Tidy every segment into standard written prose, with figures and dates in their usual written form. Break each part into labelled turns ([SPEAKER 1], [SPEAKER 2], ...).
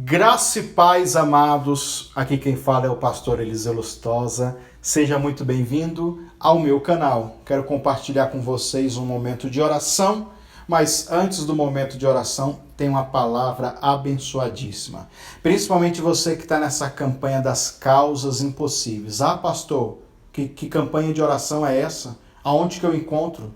[SPEAKER 1] Graça e paz, amados. Aqui quem fala é o pastor Eliseu Lustosa. Seja muito bem-vindo ao meu canal. Quero compartilhar com vocês um momento de oração, mas antes do momento de oração, tem uma palavra abençoadíssima. Principalmente você que está nessa campanha das causas impossíveis. Ah, pastor, que campanha de oração é essa? Aonde que eu encontro?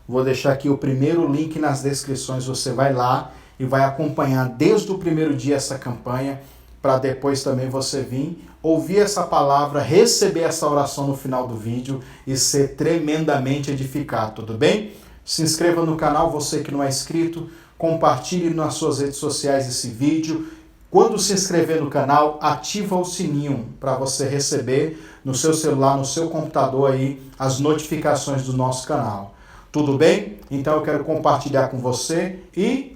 [SPEAKER 1] Vou deixar aqui o primeiro link nas descrições. Você vai lá e vai acompanhar desde o primeiro dia essa campanha, para depois também você vir, ouvir essa palavra, receber essa oração no final do vídeo e ser tremendamente edificado, tudo bem? Se inscreva no canal, você que não é inscrito, compartilhe nas suas redes sociais esse vídeo. Quando se inscrever no canal, ativa o sininho para você receber no seu celular, no seu computador aí, as notificações do nosso canal. Tudo bem? Então eu quero compartilhar com você e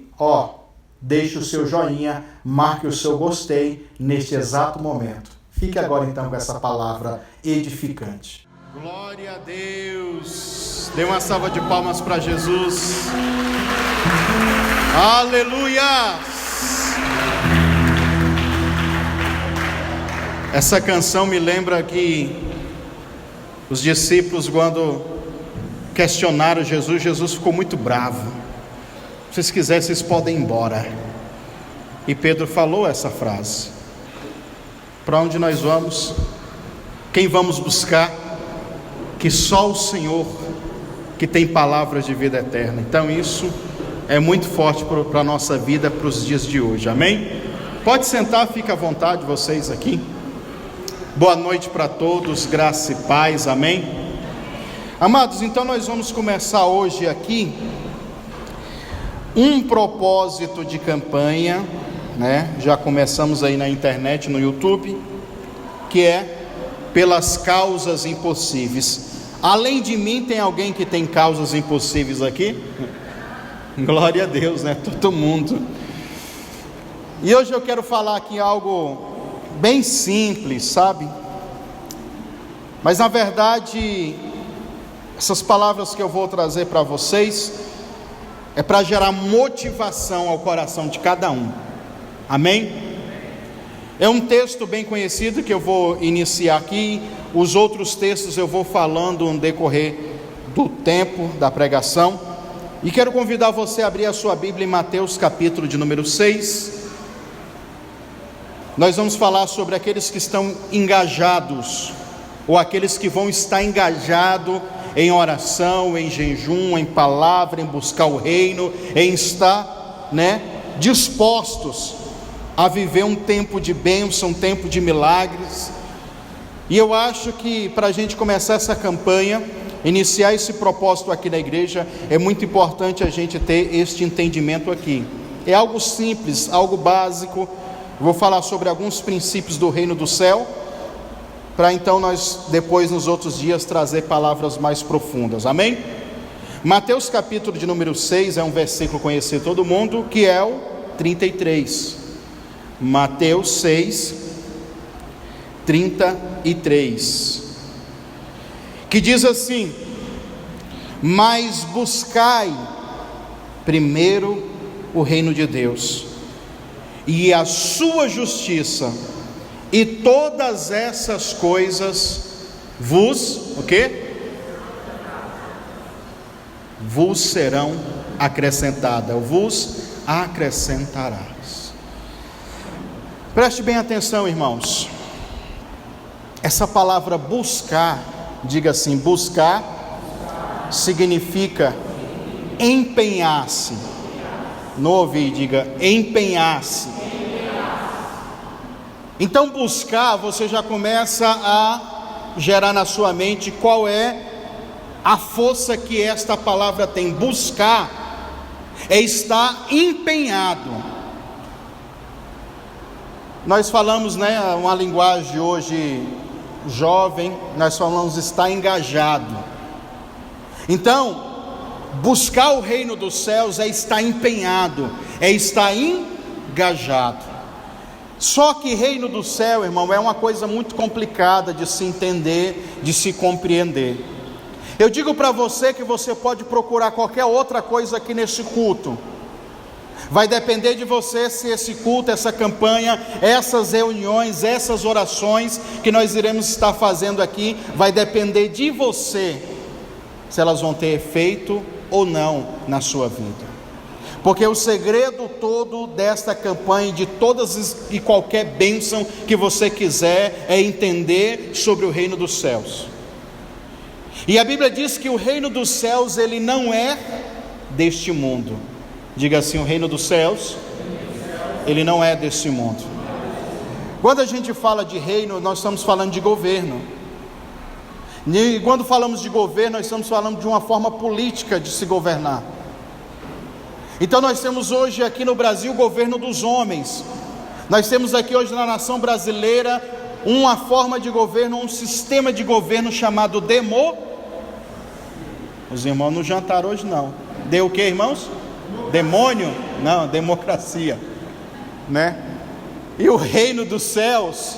[SPEAKER 1] deixe o seu joinha, marque o seu gostei neste exato momento. Fique agora então com essa palavra edificante. Glória a Deus! Dê uma salva de palmas para Jesus. Aleluia! Essa canção me lembra que os discípulos, quando questionaram Jesus, Jesus ficou muito bravo. Se vocês quiserem, vocês podem ir embora. E Pedro falou essa frase: para onde nós vamos? Quem vamos buscar? Que só o Senhor, que tem palavras de vida eterna. Então isso é muito forte para a nossa vida, para os dias de hoje, amém? Pode sentar, fica à vontade vocês aqui. Boa noite para todos, graça e paz, amém? Amados, então nós vamos começar hoje aqui um propósito de campanha, né? Já começamos aí na internet, no YouTube, que é pelas causas impossíveis. Além de mim, tem alguém que tem causas impossíveis aqui? Glória a Deus, né? Todo mundo. E hoje eu quero falar aqui algo bem simples, sabe? Mas na verdade, essas palavras que eu vou trazer para vocês é para gerar motivação ao coração de cada um, amém? É um texto bem conhecido que eu vou iniciar aqui. Os outros textos eu vou falando no decorrer do tempo da pregação. E quero convidar você a abrir a sua Bíblia em Mateus capítulo de número 6. Nós vamos falar sobre aqueles que estão engajados, ou aqueles que vão estar engajados em oração, em jejum, em palavra, em buscar o reino, em estar, dispostos a viver um tempo de bênção, um tempo de milagres. E eu acho que para a gente começar essa campanha, iniciar esse propósito aqui na igreja, é muito importante a gente ter este entendimento aqui. É algo simples, algo básico. Eu vou falar sobre alguns princípios do reino do céu, para então nós depois nos outros dias trazer palavras mais profundas, amém? Mateus capítulo de número 6 é um versículo conhecido de todo mundo, que é o 33. Mateus 6, 33, que diz assim: mas buscai primeiro o reino de Deus e a sua justiça, e todas essas coisas vos, vos serão acrescentadas, vos acrescentarás. Preste bem atenção, irmãos. Essa palavra buscar, diga assim, buscar significa empenhar-se. Não ouvi, diga empenhar-se. Então buscar, você já começa a gerar na sua mente qual é a força que esta palavra tem. Buscar é estar empenhado. Nós falamos, uma linguagem hoje jovem, nós falamos estar engajado. Então, buscar o reino dos céus é estar empenhado, é estar engajado. Só que reino do céu, irmão, é uma coisa muito complicada de se entender, de se compreender. Eu digo para você que você pode procurar qualquer outra coisa aqui nesse culto. Vai depender de você se esse culto, essa campanha, essas reuniões, essas orações que nós iremos estar fazendo aqui, vai depender de você, se elas vão ter efeito ou não na sua vida. Porque o segredo todo desta campanha, de todas e qualquer bênção que você quiser, é entender sobre o reino dos céus. E a Bíblia diz que o reino dos céus, ele não é deste mundo. Diga assim: o reino dos céus, ele não é deste mundo. Quando a gente fala de reino, nós estamos falando de governo. E quando falamos de governo, nós estamos falando de uma forma política de se governar. Então nós temos hoje aqui no Brasil o governo dos homens. Nós temos aqui hoje na nação brasileira uma forma de governo, um sistema de governo chamado Os irmãos não jantaram hoje não. Deu o que, irmãos? Demônio? Não, democracia, né? E o reino dos céus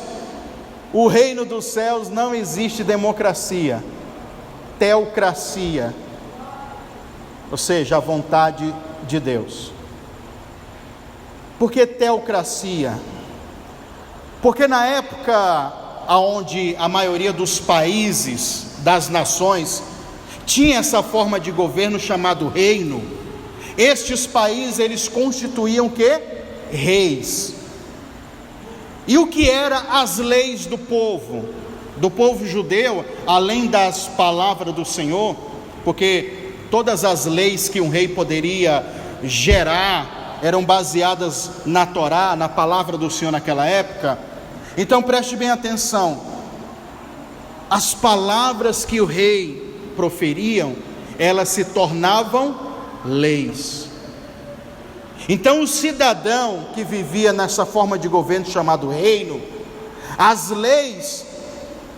[SPEAKER 1] não existe democracia, teocracia, ou seja, a vontade de Deus. Por que teocracia? Porque na época onde a maioria dos países, das nações, tinha essa forma de governo chamado reino, estes países, eles constituíam o quê? Reis. E o que eram as leis do povo judeu, além das palavras do Senhor, porque todas as leis que um rei poderia gerar eram baseadas na Torá, na palavra do Senhor naquela época. Então preste bem atenção, as palavras que o rei proferiam, elas se tornavam leis. Então o cidadão que vivia nessa forma de governo chamado reino, as leis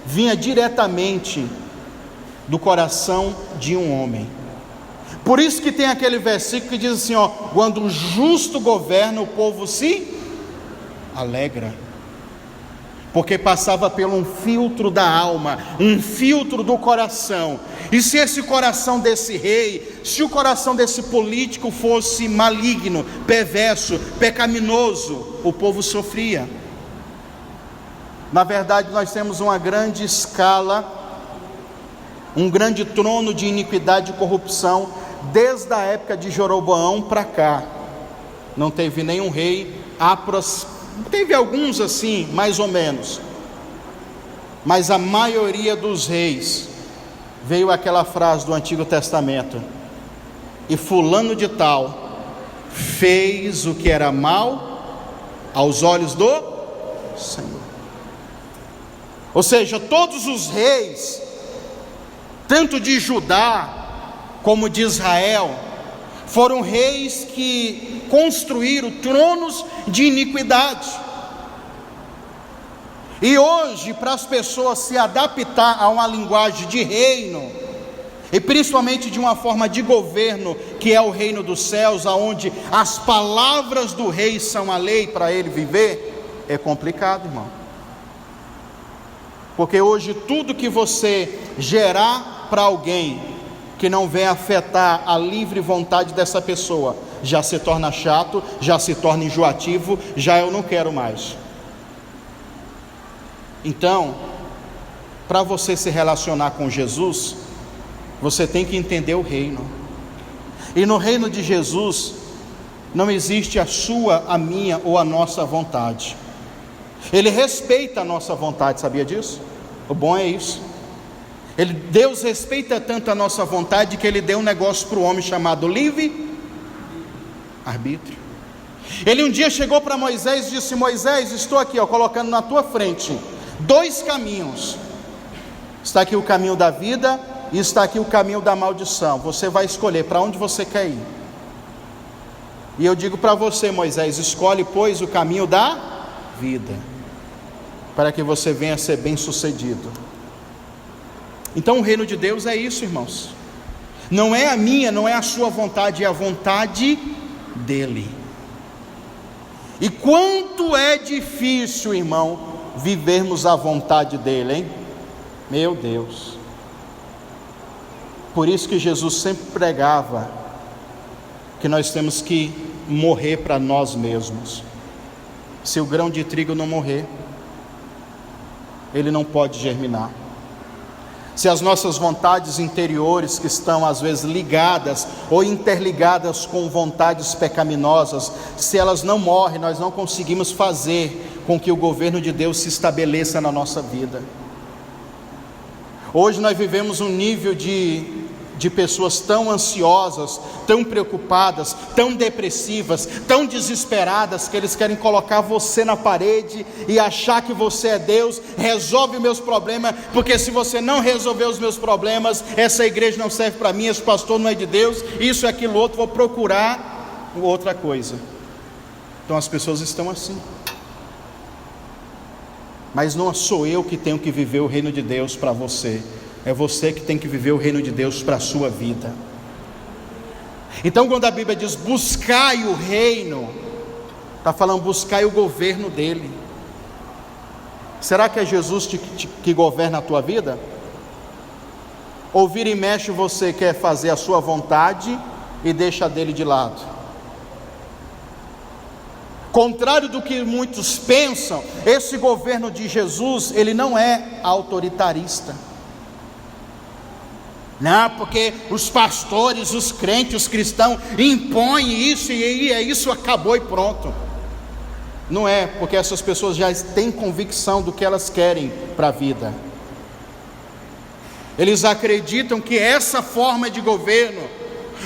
[SPEAKER 1] vinham diretamente do coração de um homem. Por isso que tem aquele versículo que diz assim, quando o justo governa, o povo se alegra, porque passava por um filtro da alma, um filtro do coração. E se esse coração desse rei, se o coração desse político fosse maligno, perverso, pecaminoso, o povo sofria. Na verdade, nós temos uma grande escala, um grande trono de iniquidade e corrupção, desde a época de Jeroboão para cá. Não teve nenhum rei, teve alguns assim, mais ou menos, mas a maioria dos reis, veio aquela frase do Antigo Testamento: e fulano de tal fez o que era mal aos olhos do Senhor. Ou seja, todos os reis, tanto de Judá como de Israel, foram reis que construíram tronos de iniquidade. E hoje, para as pessoas se adaptar a uma linguagem de reino, e principalmente de uma forma de governo, que é o reino dos céus, onde as palavras do rei são a lei para ele viver, é complicado, irmão. Porque hoje tudo que você gerar para alguém que não vem afetar a livre vontade dessa pessoa, já se torna chato, já se torna enjoativo, já eu não quero mais. Então, para você se relacionar com Jesus, você tem que entender o reino. E no reino de Jesus, não existe a sua, a minha ou a nossa vontade. Ele respeita a nossa vontade, sabia disso? O bom é isso. Deus respeita tanto a nossa vontade que Ele deu um negócio para o homem chamado livre-arbítrio. Ele um dia chegou para Moisés e disse: Moisés, estou aqui, colocando na tua frente 2 caminhos. Está aqui o caminho da vida e está aqui o caminho da maldição. Você vai escolher para onde você quer ir. E eu digo para você, Moisés, escolhe, pois, o caminho da vida, para que você venha a ser bem sucedido. Então o reino de Deus é isso, irmãos. Não é a minha, não é a sua vontade, é a vontade dele. E quanto é difícil, irmão, vivermos a vontade dele, hein? Meu Deus. Por isso que Jesus sempre pregava que nós temos que morrer para nós mesmos. Se o grão de trigo não morrer, ele não pode germinar. Se as nossas vontades interiores, que estão às vezes ligadas ou interligadas com vontades pecaminosas, se elas não morrem, nós não conseguimos fazer com que o governo de Deus se estabeleça na nossa vida. Hoje nós vivemos um nível de pessoas tão ansiosas, tão preocupadas, tão depressivas, tão desesperadas, que eles querem colocar você na parede e achar que você é Deus. Resolve os meus problemas, porque se você não resolver os meus problemas, essa igreja não serve para mim, esse pastor não é de Deus, isso e aquilo outro, vou procurar outra coisa. Então as pessoas estão assim. Mas não sou eu que tenho que viver o reino de Deus para você, é você que tem que viver o reino de Deus para a sua vida. Então quando a Bíblia diz buscai o reino, está falando buscai o governo dele. Será que é Jesus que governa a tua vida? Ou vira e mexe você quer fazer a sua vontade e deixa a dele de lado? Contrário do que muitos pensam, esse governo de Jesus, ele não é autoritarista. Não, porque os pastores, os crentes, os cristãos impõem isso e é isso, acabou e pronto. Não é, porque essas pessoas já têm convicção do que elas querem para a vida. Eles acreditam que essa forma de governo,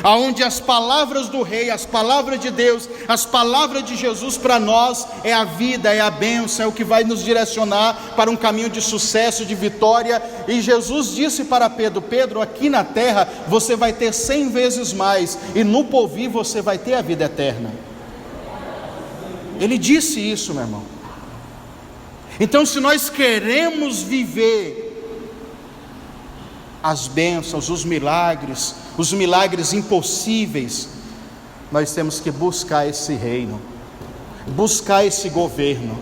[SPEAKER 1] aonde as palavras do rei, as palavras de Deus, as palavras de Jesus para nós é a vida, é a bênção, é o que vai nos direcionar para um caminho de sucesso, de vitória. E Jesus disse para Pedro: Pedro, aqui na terra você vai ter 100 vezes mais, e no porvir você vai ter a vida eterna. Ele disse isso, meu irmão. Então, se nós queremos viver as bênçãos, os milagres impossíveis, nós temos que buscar esse reino, buscar esse governo.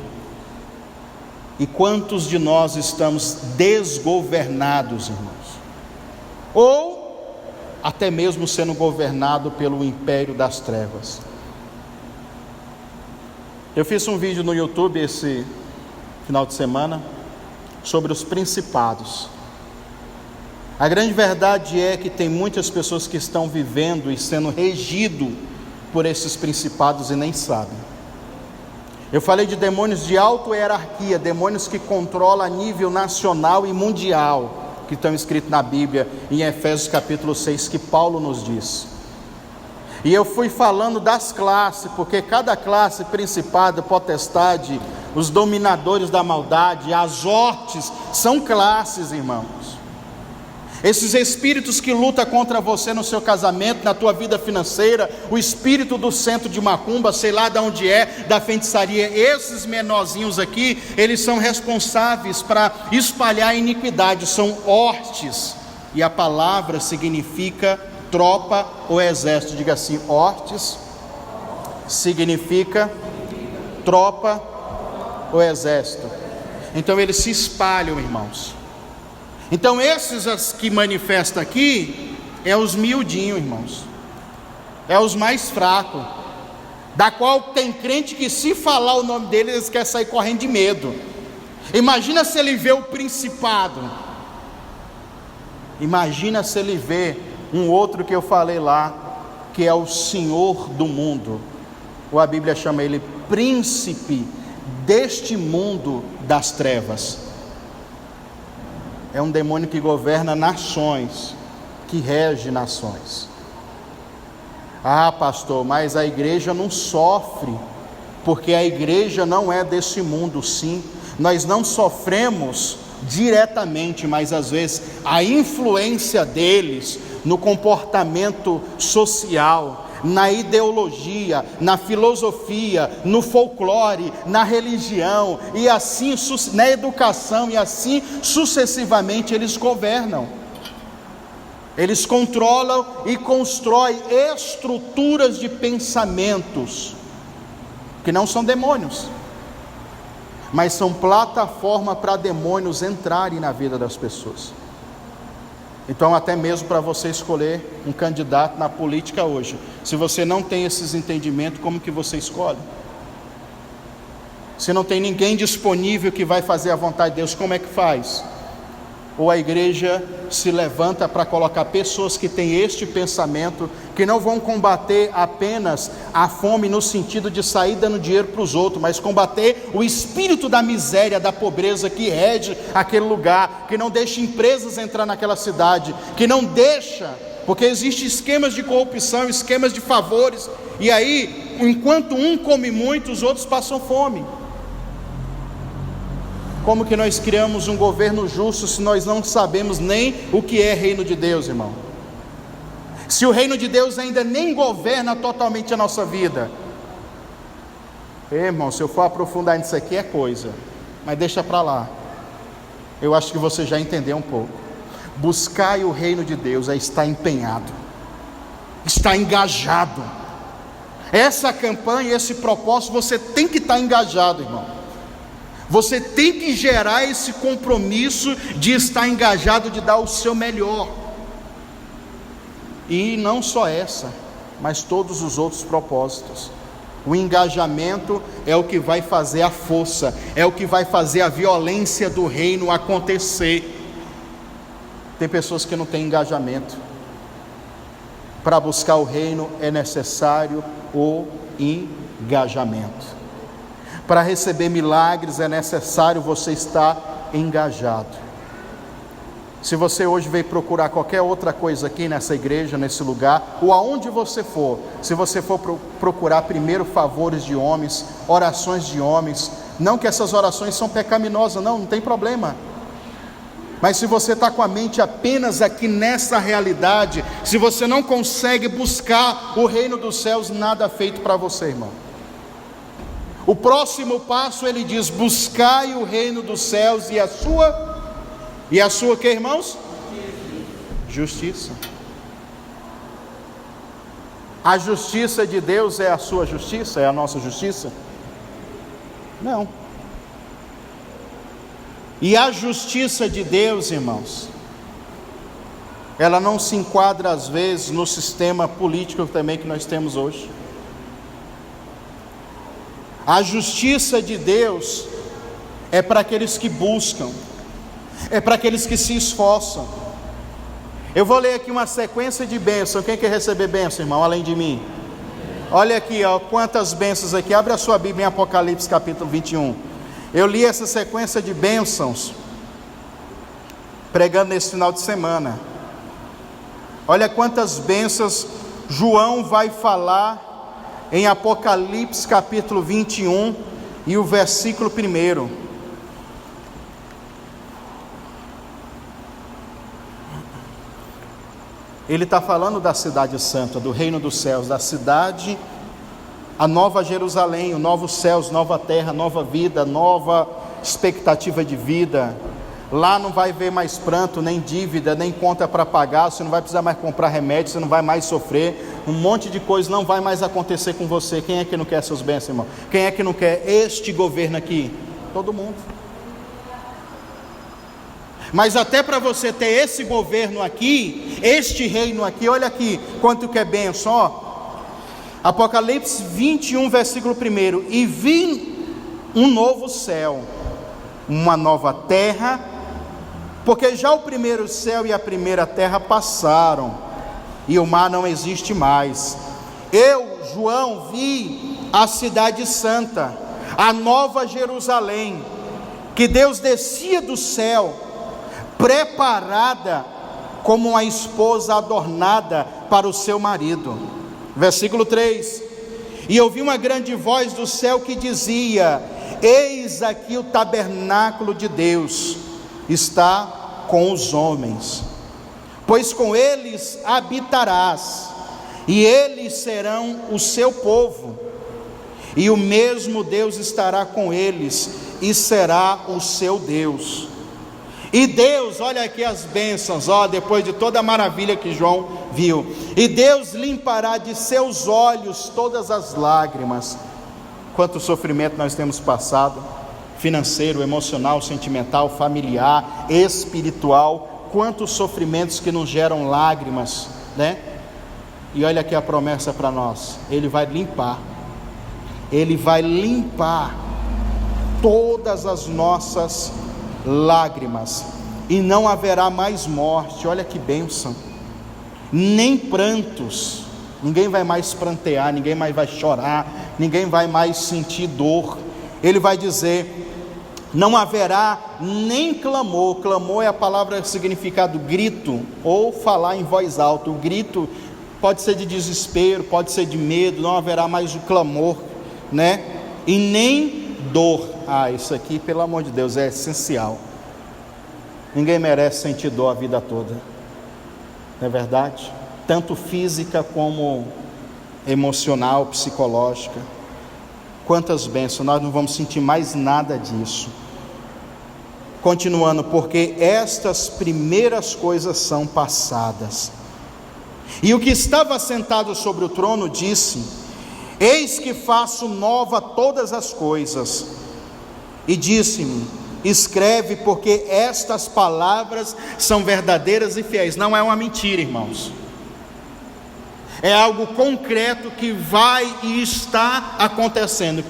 [SPEAKER 1] E quantos de nós estamos desgovernados, irmãos? Ou até mesmo sendo governado pelo império das trevas. Eu fiz um vídeo no YouTube esse final de semana sobre os principados. A grande verdade é que tem muitas pessoas que estão vivendo e sendo regido por esses principados e nem sabem. Eu falei de demônios de alta hierarquia, demônios que controlam a nível nacional e mundial, que estão escritos na Bíblia, em Efésios capítulo 6, que Paulo nos diz. E eu fui falando das classes, porque cada classe, principado, potestade, os dominadores da maldade, as hortes, são classes, irmãos. Esses espíritos que lutam contra você no seu casamento, na tua vida financeira, o espírito do centro de macumba, sei lá de onde é, da feitiçaria, esses menorzinhos aqui, eles são responsáveis para espalhar a iniquidade, são hortes, e a palavra significa tropa ou exército. Diga assim: hortes significa tropa ou exército. Então eles se espalham, irmãos. Então esses que manifestam aqui é os miudinhos, irmãos, é os mais fracos, da qual tem crente que se falar o nome deles, eles querem sair correndo de medo. Imagina se ele vê o principado, imagina se ele vê um outro que eu falei lá, que é o Senhor do mundo, ou a Bíblia chama ele príncipe deste mundo das trevas. É um demônio que governa nações, que rege nações. Ah, pastor, mas a igreja não sofre, porque a igreja não é desse mundo. Sim, nós não sofremos diretamente, mas às vezes a influência deles no comportamento social, na ideologia, na filosofia, no folclore, na religião, e assim na educação, e assim sucessivamente eles governam. Eles controlam e constroem estruturas de pensamentos que não são demônios, mas são plataforma para demônios entrarem na vida das pessoas. Então, até mesmo para você escolher um candidato na política hoje, se você não tem esses entendimentos, como que você escolhe? Se não tem ninguém disponível que vai fazer a vontade de Deus, como é que faz? Ou a igreja se levanta para colocar pessoas que têm este pensamento, que não vão combater apenas a fome no sentido de sair dando dinheiro para os outros, mas combater o espírito da miséria, da pobreza que rege aquele lugar, que não deixa empresas entrar naquela cidade, que não deixa, porque existem esquemas de corrupção, esquemas de favores, e aí, enquanto um come muito, os outros passam fome. Como que nós criamos um governo justo se nós não sabemos nem o que é reino de Deus, irmão? Se o reino de Deus ainda nem governa totalmente a nossa vida. Irmão, se eu for aprofundar nisso aqui é coisa, mas deixa para lá. Eu acho que você já entendeu um pouco. Buscai o reino de Deus é estar empenhado, estar engajado. Essa campanha, esse propósito, você tem que estar engajado, irmão. Você tem que gerar esse compromisso de estar engajado, de dar o seu melhor. E não só essa, mas todos os outros propósitos. O engajamento é o que vai fazer a força, é o que vai fazer a violência do reino acontecer. Tem pessoas que não têm engajamento. Para buscar o reino é necessário o engajamento. Para receber milagres é necessário você estar engajado. Se você hoje veio procurar qualquer outra coisa aqui nessa igreja, nesse lugar, ou aonde você for, se você for procurar primeiro favores de homens, orações de homens, não que essas orações são pecaminosas, não tem problema. Mas se você está com a mente apenas aqui nessa realidade, se você não consegue buscar o reino dos céus, nada feito para você, irmão. O próximo passo ele diz: buscai o reino dos céus e a sua que, irmãos? Justiça. A justiça de Deus é a sua justiça? É a nossa justiça? Não. E a justiça de Deus, irmãos, ela não se enquadra às vezes no sistema político também que nós temos hoje. A justiça de Deus é para aqueles que buscam, é para aqueles que se esforçam. Eu vou ler aqui uma sequência de bênçãos. Quem quer receber bênção, irmão, além de mim? Olha aqui, ó, quantas bênçãos aqui. Abre a sua Bíblia em Apocalipse capítulo 21. Eu li essa sequência de bênçãos pregando nesse final de semana. Olha quantas bênçãos João vai falar em Apocalipse capítulo 21 e o versículo 1. Ele está falando da cidade santa, do reino dos céus, da cidade, a nova Jerusalém, o novo céus, nova terra, nova vida, nova expectativa de vida. Lá não vai haver mais pranto, nem dívida, nem conta para pagar. Você não vai precisar mais comprar remédio, você não vai mais sofrer. Um monte de coisa não vai mais acontecer com você. Quem é que não quer essas bênçãos, irmão? Quem é que não quer este governo aqui? Todo mundo. Mas até para você ter esse governo aqui, este reino aqui, olha aqui quanto que é bênção, ó. Apocalipse 21, versículo 1. E vi um novo céu, uma nova terra, porque já o primeiro céu e a primeira terra passaram, e o mar não existe mais. Eu, João, vi a cidade santa, a nova Jerusalém, que Deus descia do céu, preparada como uma esposa adornada para o seu marido. Versículo 3. E ouvi uma grande voz do céu que dizia: eis aqui o tabernáculo de Deus está com os homens, pois com eles habitarás, e eles serão o seu povo, e o mesmo Deus estará com eles, e será o seu Deus. E Deus, olha aqui as bênçãos, ó, depois de toda a maravilha que João viu, e Deus limpará de seus olhos todas as lágrimas. Quanto sofrimento nós temos passado, financeiro, emocional, sentimental, familiar, espiritual, quantos sofrimentos que nos geram lágrimas, né? E olha aqui a promessa para nós: Ele vai limpar todas as nossas lágrimas, e não haverá mais morte. Olha que bênção! Nem prantos, ninguém vai mais prantear, ninguém mais vai chorar, ninguém vai mais sentir dor. Ele vai dizer: não haverá nem clamor. Clamor é a palavra significado grito, ou falar em voz alta. O grito pode ser de desespero, pode ser de medo. Não haverá mais o clamor, né? E nem dor. Isso aqui, pelo amor de Deus, é essencial. Ninguém merece sentir dor a vida toda, não é verdade? Tanto física como emocional, psicológica. Quantas bênçãos, nós não vamos sentir mais nada disso. Continuando: porque estas primeiras coisas são passadas. E o que estava sentado sobre o trono disse: eis que faço nova todas as coisas. E disse-me: escreve, porque estas palavras são verdadeiras e fiéis. Não é uma mentira, irmãos. É algo concreto que vai e está acontecendo,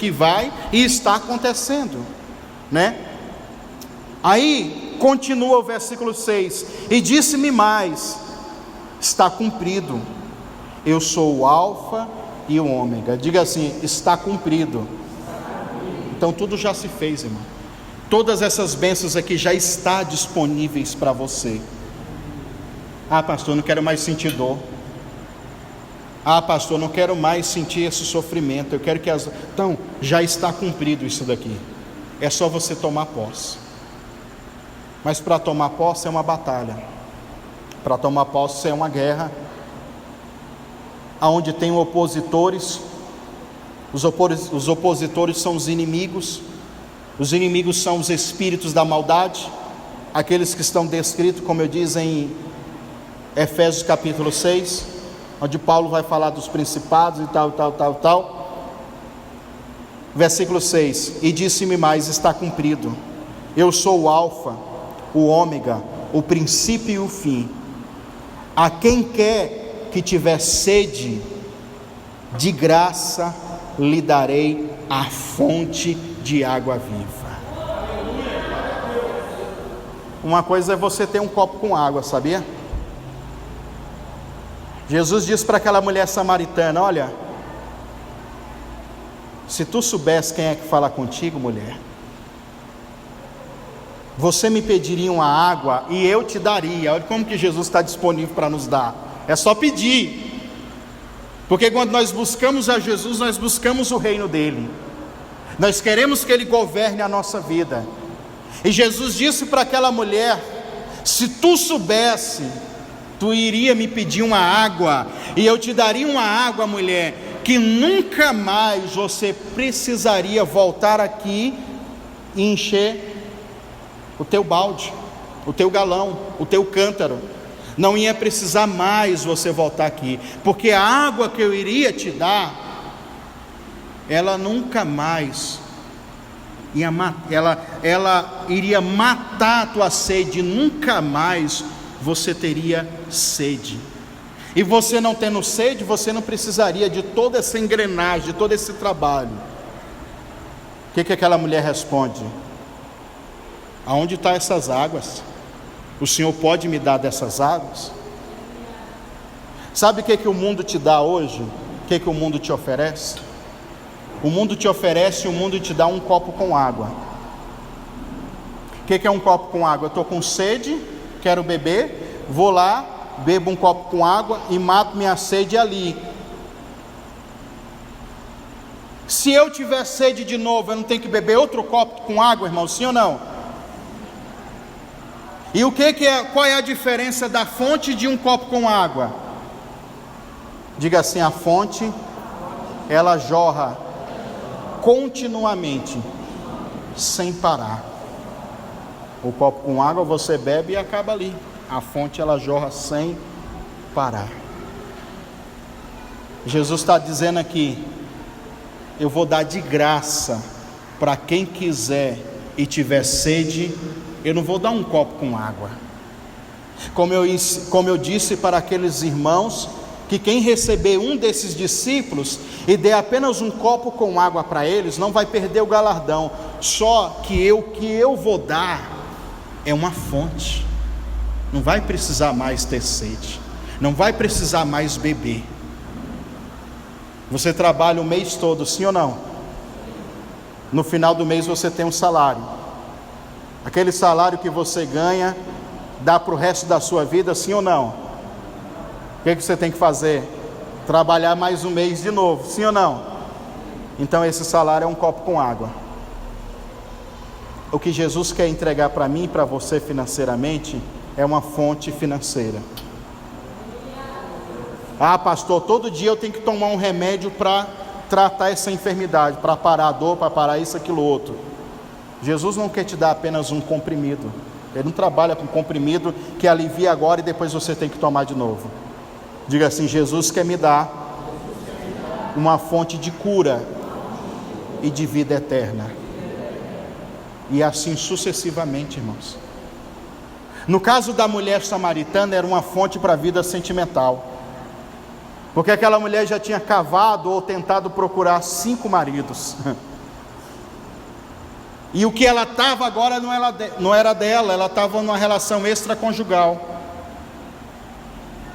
[SPEAKER 1] né? Aí continua o versículo 6: e disse-me mais: está cumprido. Eu sou o alfa e o ômega. Diga assim: está cumprido. Então tudo já se fez, irmão. Todas essas bênçãos aqui já estão disponíveis para você. Pastor, não quero mais sentir dor. Pastor, não quero mais sentir esse sofrimento. Eu quero que Então, já está cumprido isso daqui. É só você tomar posse. Mas para tomar posse é uma batalha. Para tomar posse é uma guerra, aonde tem opositores. Os opositores são os inimigos. Os inimigos são os espíritos da maldade, aqueles que estão descritos, como eu disse, em Efésios capítulo 6, onde Paulo vai falar dos principados e tal. Versículo 6: e disse-me mais: está cumprido. Eu sou o alfa, o ômega, o princípio e o fim. A quem quer que tiver sede, de graça lhe darei a fonte de água viva. Uma coisa é você ter um copo com água, sabia? Jesus disse para aquela mulher samaritana: olha, se tu soubesse quem é que fala contigo, mulher, você me pediria uma água e eu te daria. Olha como que Jesus está disponível para nos dar. É só pedir. Porque quando nós buscamos a Jesus, nós buscamos o reino dele. Nós queremos que ele governe a nossa vida. E Jesus disse para aquela mulher: se tu soubesse, tu iria me pedir uma água, e eu te daria uma água, mulher, que nunca mais você precisaria voltar aqui e encher o teu balde, o teu galão, o teu cântaro. Não ia precisar mais você voltar aqui, porque a água que eu iria te dar, ela nunca mais ela iria matar a tua sede. Nunca mais você teria sede. E você não tendo sede, você não precisaria de toda essa engrenagem, de todo esse trabalho. O que aquela mulher responde? Aonde estão essas águas? O Senhor pode me dar dessas águas? Sabe o que o mundo te dá hoje? O que o mundo te oferece? O mundo te oferece, o mundo te dá um copo com água. O que é um copo com água? Eu estou com sede, quero beber, vou lá, bebo um copo com água e mato minha sede ali. Se eu tiver sede de novo, eu não tenho que beber outro copo com água, irmão? Sim ou não? E qual é a diferença da fonte de um copo com água? Diga assim: a fonte, ela jorra continuamente, sem parar. O copo com água você bebe e acaba ali. A fonte, ela jorra sem parar. Jesus está dizendo aqui: eu vou dar de graça para quem quiser e tiver sede. Eu não vou dar um copo com água. Como eu disse para aqueles irmãos, que quem receber um desses discípulos e der apenas um copo com água para eles, não vai perder o galardão. Só que o que eu vou dar é uma fonte. Não vai precisar mais ter sede, não vai precisar mais beber. Você trabalha o mês todo, sim ou não? No final do mês você tem um salário. Aquele salário que você ganha dá para o resto da sua vida, sim ou não? O que você tem que fazer? Trabalhar mais um mês de novo, sim ou não? Então esse salário é um copo com água. O que Jesus quer entregar para mim e para você financeiramente é uma fonte financeira. Ah, pastor, todo dia eu tenho que tomar um remédio para tratar essa enfermidade, para parar a dor, para parar isso, aquilo, outro. Jesus não quer te dar apenas um comprimido. Ele não trabalha com comprimido que alivia agora e depois você tem que tomar de novo. Diga assim: Jesus quer me dar uma fonte de cura e de vida eterna. E assim sucessivamente, irmãos. No caso da mulher samaritana, era uma fonte para a vida sentimental, porque aquela mulher já tinha cavado ou tentado procurar 5 maridos. E o que ela estava agora não era dela, ela estava numa relação extraconjugal.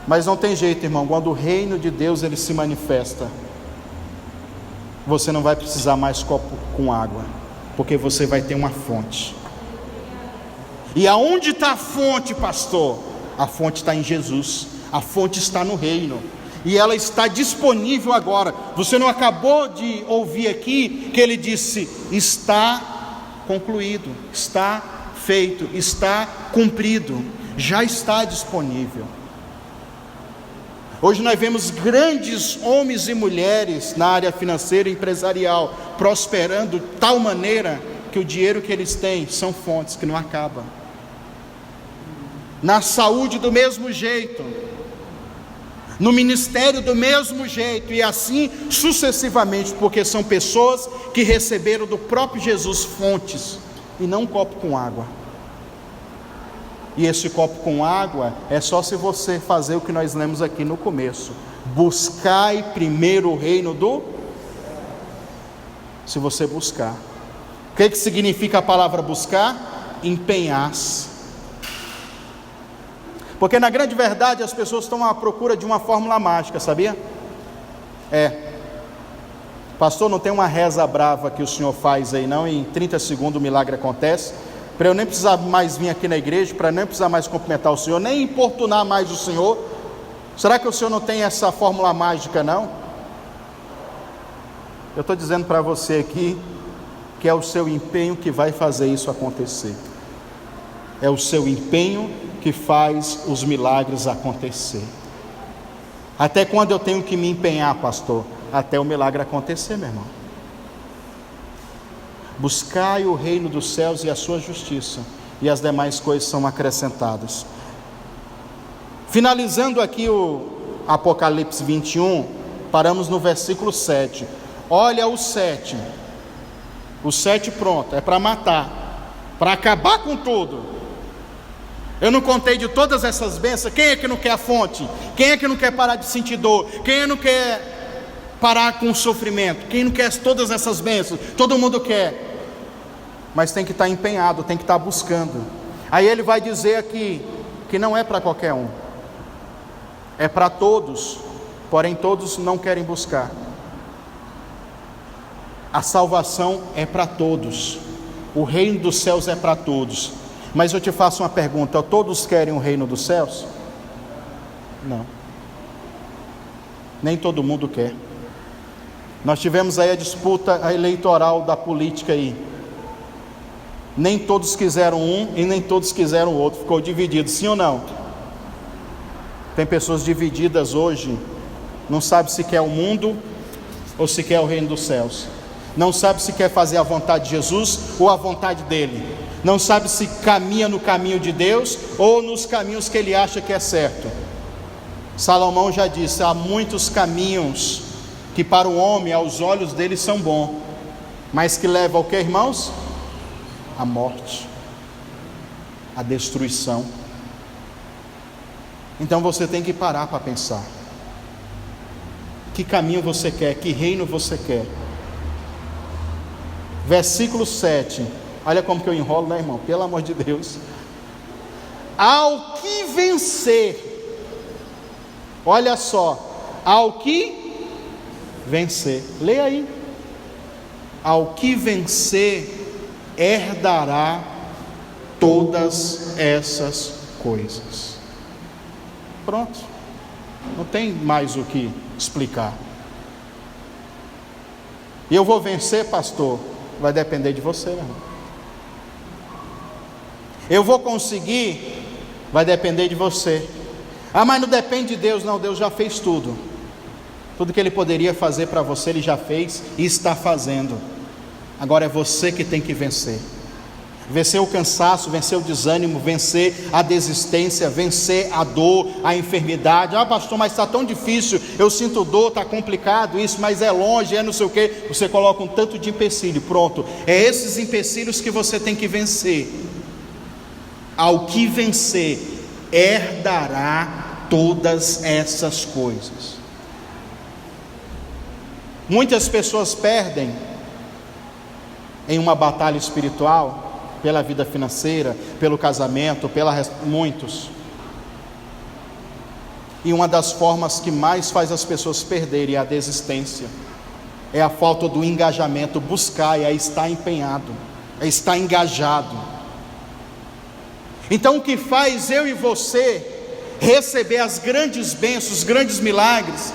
[SPEAKER 1] Mas não tem jeito, irmão, quando o reino de Deus ele se manifesta, você não vai precisar mais copo com água, porque você vai ter uma fonte. E aonde está a fonte, pastor? A fonte está em Jesus, a fonte está no reino, e ela está disponível agora. Você não acabou de ouvir aqui que ele disse: está concluído, está feito, está cumprido, já está disponível. Hoje nós vemos grandes homens e mulheres na área financeira e empresarial prosperando de tal maneira que o dinheiro que eles têm são fontes que não acabam. Na saúde do mesmo jeito, no ministério do mesmo jeito, e assim sucessivamente, porque são pessoas que receberam do próprio Jesus fontes e não um copo com água. E esse copo com água é só se você fazer o que nós lemos aqui no começo: buscai primeiro o reino do... Se você buscar. O que significa a palavra buscar? Empenhar-se. Porque na grande verdade as pessoas estão à procura de uma fórmula mágica, sabia? Pastor, não tem uma reza brava que o senhor faz aí não, e em 30 segundos o milagre acontece, para eu nem precisar mais vir aqui na igreja, para nem precisar mais cumprimentar o senhor, nem importunar mais o senhor. Será que o senhor não tem essa fórmula mágica não? Eu estou dizendo para você aqui que é o seu empenho que vai fazer isso acontecer. É o seu empenho que faz os milagres acontecer. Até quando eu tenho que me empenhar, pastor? Até o milagre acontecer, meu irmão. Buscai o reino dos céus e a sua justiça, e as demais coisas são acrescentadas. Finalizando aqui o Apocalipse 21, paramos no versículo 7. Olha o 7. O 7 pronto, é para matar, para acabar com tudo. Eu não contei de todas essas bênçãos. Quem é que não quer a fonte? Quem é que não quer parar de sentir dor? Quem é que não quer parar com o sofrimento? Quem não quer todas essas bênçãos? Todo mundo quer, mas tem que estar empenhado, tem que estar buscando. Aí ele vai dizer aqui que não é para qualquer um, é para todos, porém todos não querem buscar. A salvação é para todos, o reino dos céus é para todos. Mas eu te faço uma pergunta: todos querem o reino dos céus? Não, nem todo mundo quer. Nós tivemos aí a disputa eleitoral da política aí. Nem todos quiseram um e nem todos quiseram o outro, ficou dividido, sim ou não? Tem pessoas divididas hoje, não sabe se quer o mundo ou se quer o reino dos céus. Não sabe se quer fazer a vontade de Jesus ou a vontade dele. Não sabe se caminha no caminho de Deus ou nos caminhos que ele acha que é certo. Salomão já disse: há muitos caminhos que para o homem, aos olhos dele, são bons, mas que levam ao que, irmãos? A morte, a destruição. Então você tem que parar para pensar. Que caminho você quer? Que reino você quer? Versículo 7. Olha como que eu enrolo, né, irmão? Pelo amor de Deus. Ao que vencer. Olha só. Ao que vencer. Leia aí. Ao que vencer, herdará todas essas coisas. Pronto. Não tem mais o que explicar. E eu vou vencer, pastor? Vai depender de você, meu irmão. Eu vou conseguir? Vai depender de você. Ah, mas não depende de Deus. Não, Deus já fez tudo. Tudo que Ele poderia fazer para você, Ele já fez e está fazendo. Agora é você que tem que vencer. Vencer o cansaço, vencer o desânimo, vencer a desistência, vencer a dor, a enfermidade. Ah, pastor, mas está tão difícil, eu sinto dor, está complicado isso, mas é longe, é não sei o que. Você coloca um tanto de empecilho, pronto. É esses empecilhos que você tem que vencer. Ao que vencer, herdará todas essas coisas. Muitas pessoas perdem em uma batalha espiritual, pela vida financeira, pelo casamento, muitos. E uma das formas que mais faz as pessoas perderem é a desistência, é a falta do engajamento, buscar, é estar empenhado, é estar engajado. Então o que faz eu e você receber as grandes bênçãos, os grandes milagres,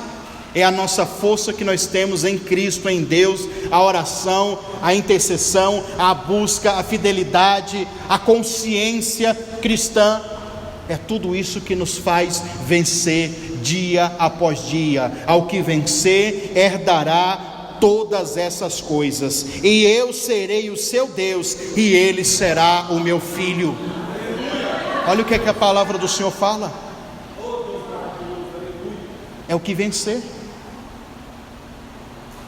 [SPEAKER 1] é a nossa força que nós temos em Cristo, em Deus, a oração, a intercessão, a busca, a fidelidade, a consciência cristã. É tudo isso que nos faz vencer dia após dia. Ao que vencer, herdará todas essas coisas, e eu serei o seu Deus, e ele será o meu filho. Olha o que é que a palavra do Senhor fala. É o que vencer.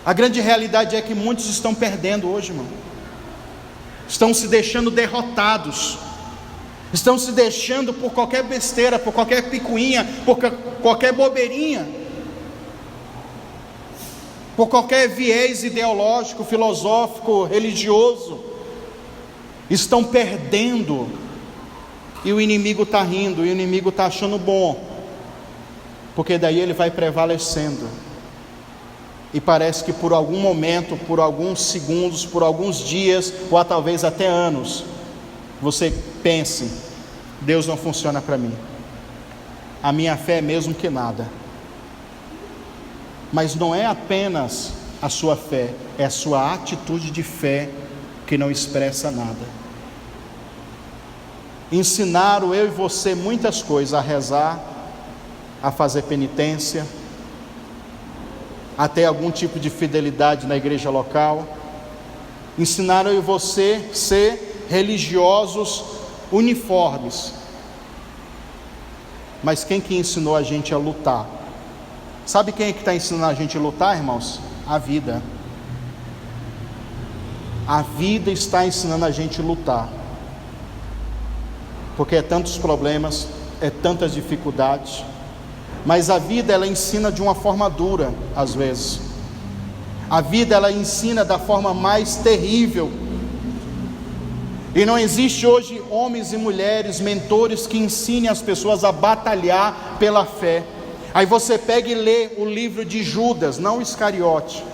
[SPEAKER 1] A grande realidade é que muitos estão perdendo hoje, irmão. Estão se deixando derrotados. Estão se deixando por qualquer besteira, por qualquer picuinha, por qualquer bobeirinha, por qualquer viés ideológico, filosófico, religioso. Estão perdendo. E o inimigo está rindo, e o inimigo está achando bom, porque daí ele vai prevalecendo. E parece que por algum momento, por alguns segundos, por alguns dias, ou talvez até anos, você pense: Deus não funciona para mim, a minha fé é mesmo que nada. Mas não é apenas a sua fé, é a sua atitude de fé que não expressa nada. Ensinaram eu e você muitas coisas, a rezar, a fazer penitência, a ter algum tipo de fidelidade na igreja local. Ensinaram eu e você ser religiosos uniformes. Mas quem que ensinou a gente a lutar? Sabe quem é que está ensinando a gente a lutar, irmãos? A vida. A vida está ensinando a gente a lutar. Porque é tantos problemas, é tantas dificuldades. Mas a vida, ela ensina de uma forma dura, às vezes. A vida, ela ensina da forma mais terrível. E não existe hoje homens e mulheres, mentores, que ensinem as pessoas a batalhar pela fé. Aí você pega e lê o livro de Judas, não o Iscariote.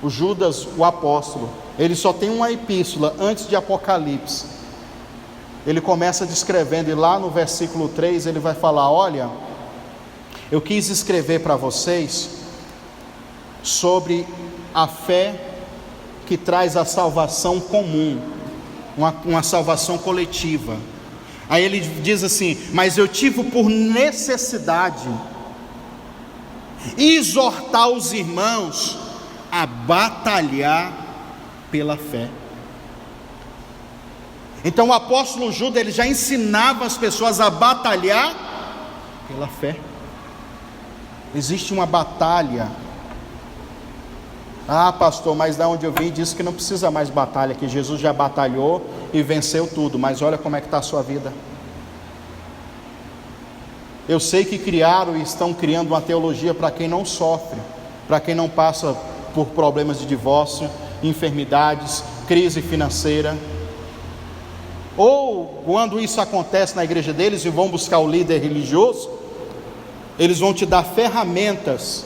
[SPEAKER 1] O Judas, o apóstolo, ele só tem uma epístola antes de Apocalipse. Ele começa descrevendo, e lá no versículo 3 ele vai falar: olha, eu quis escrever para vocês sobre a fé que traz a salvação comum, uma salvação coletiva. Aí ele diz assim: mas eu tive por necessidade exortar os irmãos a batalhar pela fé. Então o apóstolo Judas, ele já ensinava as pessoas a batalhar pela fé. Existe uma batalha. Ah, pastor, mas da onde eu vim disse que não precisa mais batalha, que Jesus já batalhou e venceu tudo. Mas olha como é que está a sua vida. Eu sei que criaram e estão criando uma teologia para quem não sofre, para quem não passa por problemas de divórcio, enfermidades, crise financeira. Ou quando isso acontece na igreja deles e vão buscar o líder religioso, eles vão te dar ferramentas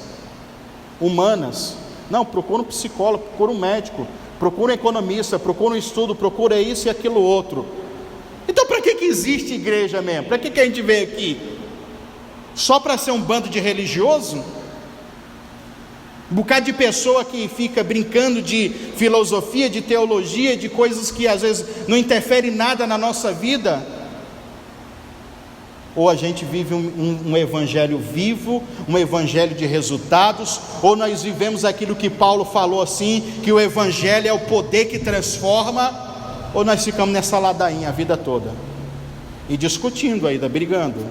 [SPEAKER 1] humanas. Não, procura um psicólogo, procura um médico, procura um economista, procura um estudo, procura isso e aquilo outro. Então para que existe igreja mesmo? Para que a gente veio aqui? Só para ser um bando de religioso? Um bocado de pessoa que fica brincando de filosofia, de teologia, de coisas que às vezes não interferem nada na nossa vida? Ou a gente vive um evangelho vivo, um evangelho de resultados, ou nós vivemos aquilo que Paulo falou assim, que o evangelho é o poder que transforma, ou nós ficamos nessa ladainha a vida toda, e discutindo ainda, brigando.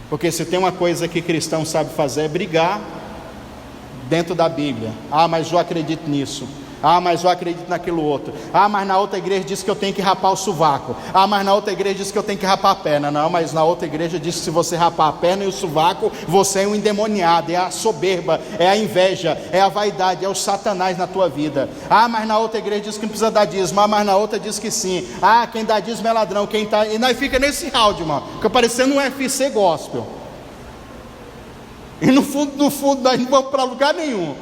[SPEAKER 1] Porque se tem uma coisa que cristão sabe fazer é brigar dentro da Bíblia. Ah, mas eu acredito nisso. Ah, mas eu acredito naquilo outro. Ah, mas na outra igreja diz que eu tenho que rapar o sovaco. Ah, mas na outra igreja diz que eu tenho que rapar a perna. Não, mas na outra igreja diz que se você rapar a perna e o sovaco, você é um endemoniado. É a soberba, é a inveja, é a vaidade, é o Satanás na tua vida. Ah, mas na outra igreja diz que não precisa dar dízimo. Ah, mas na outra diz que sim. Ah, quem dá dízimo é ladrão. Quem tá... E nós fica nesse round, irmão. Fica parecendo um UFC gospel. E no fundo, nós não vamos para lugar nenhum.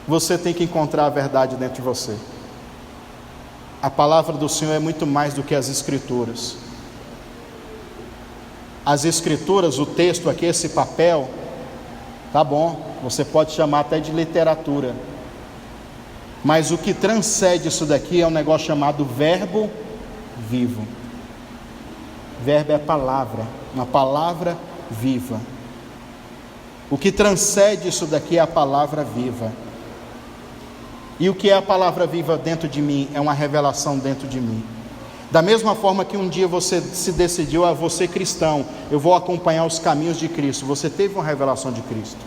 [SPEAKER 1] Você tem que encontrar a verdade dentro de você. A palavra do Senhor é muito mais do que as escrituras. As escrituras, o texto aqui, esse papel, tá bom, você pode chamar até de literatura, mas o que transcende isso daqui é um negócio chamado verbo vivo. Verbo é palavra, uma palavra viva. O que transcende isso daqui é a palavra viva. E o que é a palavra viva dentro de mim? É uma revelação dentro de mim. Da mesma forma que um dia você se decidiu a vou ser cristão, eu vou acompanhar os caminhos de Cristo, você teve uma revelação de Cristo.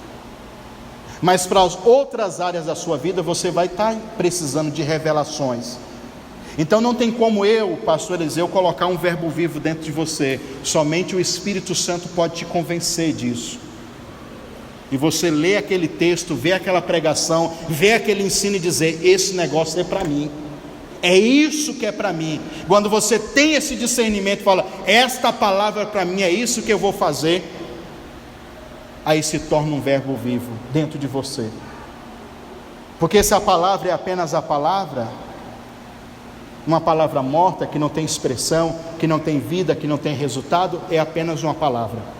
[SPEAKER 1] Mas para as outras áreas da sua vida, você vai estar precisando de revelações. Então não tem como eu, pastor Eliseu, colocar um verbo vivo dentro de você. Somente o Espírito Santo pode te convencer disso. E você lê aquele texto, vê aquela pregação, vê aquele ensino e dizer, esse negócio é para mim. É isso que é para mim. Quando você tem esse discernimento, fala, esta palavra para mim, é isso que eu vou fazer. Aí se torna um verbo vivo dentro de você. Porque se a palavra é apenas a palavra, uma palavra morta, que não tem expressão, que não tem vida, que não tem resultado, é apenas uma palavra.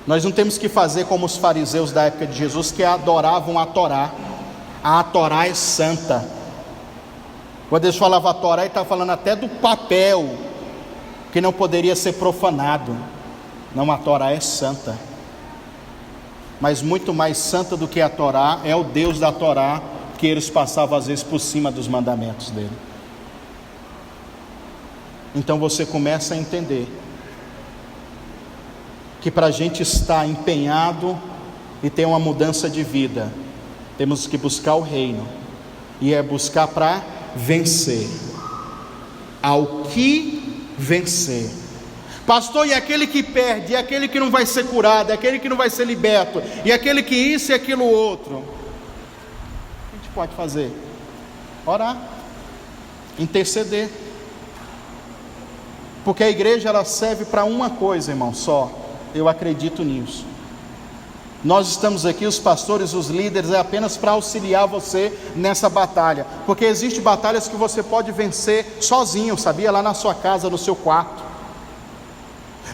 [SPEAKER 1] Nós não temos que fazer como os fariseus da época de Jesus, que adoravam a Torá. A Torá é santa. Quando eles falavam a Torá, ele estava falando até do papel, que não poderia ser profanado. Não, a Torá é santa. Mas muito mais santa do que a Torá é o Deus da Torá, que eles passavam às vezes por cima dos mandamentos dele. Então você começa a entender que para a gente estar empenhado e ter uma mudança de vida, temos que buscar o reino, e é buscar para vencer. Ao que vencer? Pastor, e aquele que perde, e aquele que não vai ser curado, e aquele que não vai ser liberto, e aquele que isso e aquilo outro? O que a gente pode fazer? Orar, interceder. Porque a igreja ela serve para uma coisa, irmão, só. Eu acredito nisso. Nós estamos aqui, os pastores, os líderes, é apenas para auxiliar você nessa batalha. Porque existem batalhas que você pode vencer sozinho, sabia? Lá na sua casa, no seu quarto.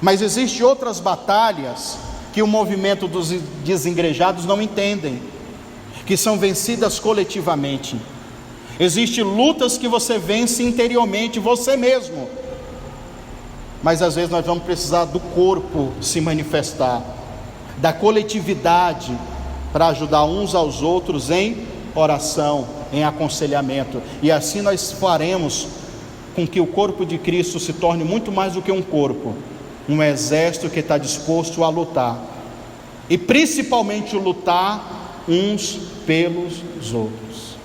[SPEAKER 1] Mas existem outras batalhas que o movimento dos desengrejados não entendem, que são vencidas coletivamente. Existem lutas que você vence interiormente, você mesmo. Mas às vezes nós vamos precisar do corpo se manifestar, da coletividade, para ajudar uns aos outros em oração, em aconselhamento. E assim nós faremos com que o corpo de Cristo se torne muito mais do que um corpo, um exército que está disposto a lutar. E principalmente lutar uns pelos outros.